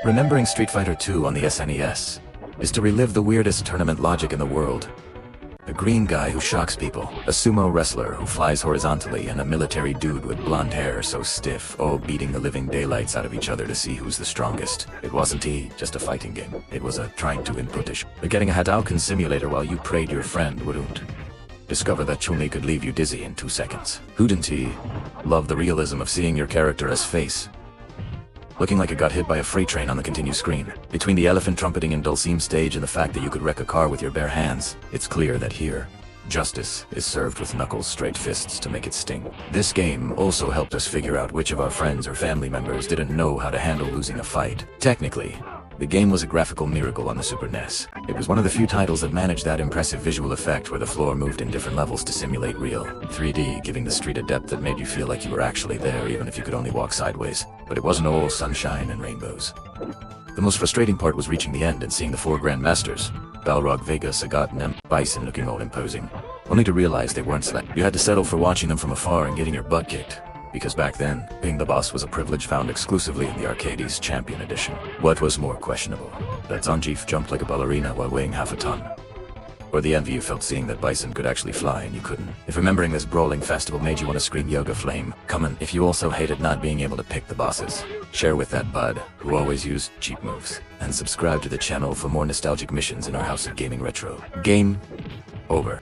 Remembering Street Fighter 2 on the SNES is to relive the weirdest tournament logic in the world. A green guy who shocks people, a sumo wrestler who flies horizontally, and a military dude with blonde hair so stiff, all beating the living daylights out of each other to see who's the strongest. It wasn't just a fighting game. It was a trying to inputish. Getting a Hadouken simulator while you prayed your friend wouldn't. Discover that Chun-Li could leave you dizzy in 2 seconds. Wouldn't he love the realism of seeing your character as face? Looking like it got hit by a freight train on the continue screen. Between the elephant trumpeting and Dulcime stage and the fact that you could wreck a car with your bare hands, it's clear that here, justice is served with knuckles straight fists to make it sting. This game also helped us figure out which of our friends or family members didn't know how to handle losing a fight. Technically, the game was a graphical miracle on the Super NES. It was one of the few titles that managed that impressive visual effect where the floor moved in different levels to simulate real 3D, giving the street a depth that made you feel like you were actually there even if you could only walk sideways. But it wasn't all sunshine and rainbows. The most frustrating part was reaching the end and seeing the 4 Grandmasters, Balrog, Vega, Sagat, and Bison looking all imposing, only to realize they weren't select. You had to settle for watching them from afar and getting your butt kicked. Because back then, being the boss was a privilege found exclusively in the Arcades Champion Edition. What was more questionable? That Zangief jumped like a ballerina while weighing half a ton? Or the envy you felt seeing that Bison could actually fly and you couldn't? If remembering this brawling festival made you want to scream Yoga Flame, come on. If you also hated not being able to pick the bosses, share with that bud who always used cheap moves. And subscribe to the channel for more nostalgic missions in our House of Gaming Retro. Game over.